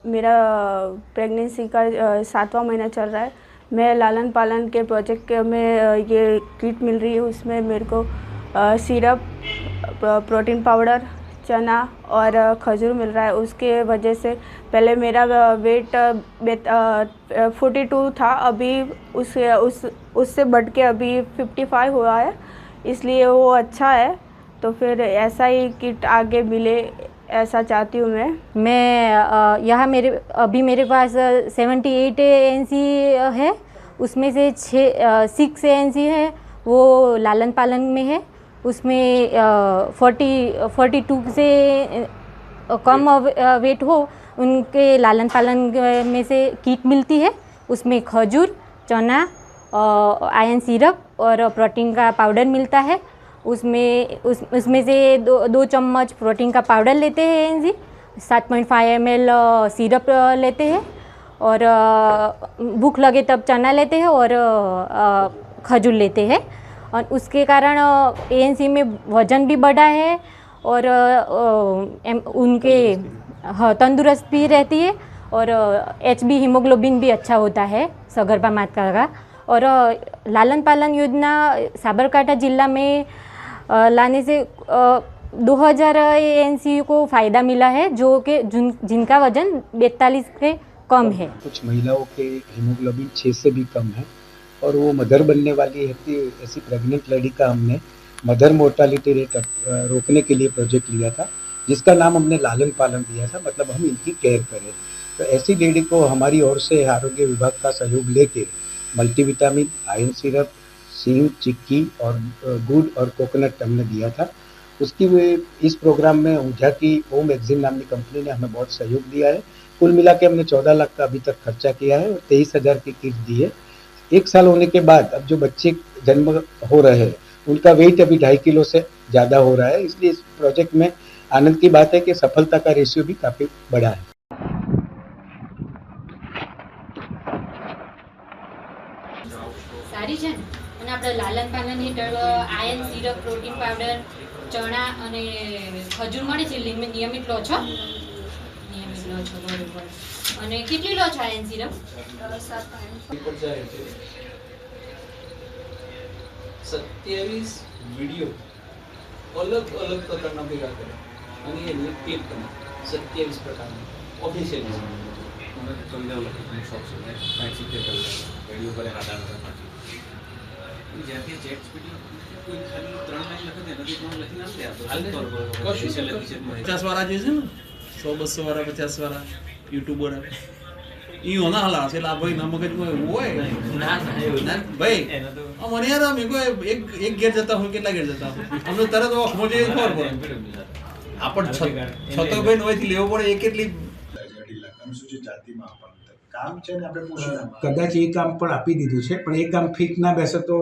मेरा प्रेगनेंसी का 7वां महीना चल रहा है। मैं लालन पालन के प्रोजेक्ट में ये किट मिल रही है, उसमें मेरे को सिरप, प्रोटीन पाउडर, चना और खजूर मिल रहा है। उसके वजह से पहले मेरा वेट 42 था, अभी उससे बढ़ के अभी 55 हुआ है, इसलिए वो अच्छा है। तो फिर ऐसा ही किट आगे मिले ऐसा चाहती हूँ मैं। यहाँ मेरे पास 78 ANC है, उसमें से 6 ANC है वो लालन पालन में है। उसमें 42 से कम वेट हो उनके लालन पालन में से किट मिलती है। उसमें खजूर, चना, आयरन सिरप और प्रोटीन का पाउडर मिलता है। उसमें से 2 चम्मच प्रोटीन का पाउडर लेते हैं एनजी, 7.5 ml सिरप लेते हैं और भूख लगे तब चना लेते हैं और खजूर लेते हैं। और उसके कारण एएनसी में वज़न भी बढ़ा है और उनके तंदुरुस्त भी रहती है और HB हीमोग्लोबिन भी अच्छा होता है सगर्भा माता का। और लालन पालन योजना साबरकांठा जिला में लाने से 2000 ANC को फ़ायदा मिला है, जो कि जिनका वजन 42 के कम है। कुछ महिलाओं के हीमोग्लोबिन 6 से भी कम है और वो मदर बनने वाली है। ऐसी प्रेग्नेंट लेडी का हमने मदर मोर्टालिटी रेट रोकने के लिए प्रोजेक्ट लिया था, जिसका नाम हमने लालन पालन दिया था, मतलब हम इनकी केयर करें। तो ऐसी लेडी को हमारी ओर से आरोग्य विभाग का सहयोग लेके मल्टीविटामिन, आयरन सिरप, सींग, चिक्की और गुड़ और कोकोनट हमने दिया था। उसकी इस प्रोग्राम में ऊर्जा की होम एक्जिम नामनी कंपनी ने हमें बहुत सहयोग दिया है। कुल मिला के हमने 14 लाख का अभी तक खर्चा किया है और 23,000 की किट दी है। 1 साल होने के बाद अब जो बच्चे जन्म हो रहे हैं उनका वेट अभी 2.5 किलो से ज़्यादा हो रहा है। इसलिए इस प्रोजेक्ट में आनंद की बात है कि सफलता का रेशियो भी काफ़ी बड़ा है। सारी છે અને આપણે લાલન પાલન હેઠળ આયર્ન સિરપ, પ્રોટીન પાવડર, ચણા અને ખજૂર મળે છે। નિયમિત લો છો? નિયમિત લો છો, બરોબર। અને કેટલી લો છો આયર્ન સિરપ? 27 वीडियो अलग अलग प्रकारना भेगा करे અને એને ક્લિક કરે 27 પ્રકારના ઓફિશિયલ મને સમજાવ લખો તમે શોપ છે ફેન્સી કે વિડિયો પર આધાર નથી જ્યાંથી ચેટ સ્પીડ કોઈ ખાલી 3 લાઈન લખે ને નથી પણ લખી નાખે હાલ કરો ઓફિશિયલ લખી છે 50 વાળા જે છે ને 100 200 વાળા 50 વાળા યુટ્યુબર ઈ હોના હલા છે લા ભાઈ ના મગજ માં હોય ના ભાઈ મને યાર અમે કોઈ એક ગેર જતા હોય કેટલા ગેર જતા અમને તરત મોજે ખબર પડે આપણ છતો ભાઈ નોયથી લેવો પડે એ કેટલી અનુસૂચિત જાતિમાં આપવાનું કામ છે ને આપણે પૂછ્યું કદાચ એ કામ પણ આપી દીધું છે, પણ એ કામ ફિટ ના બેસે તો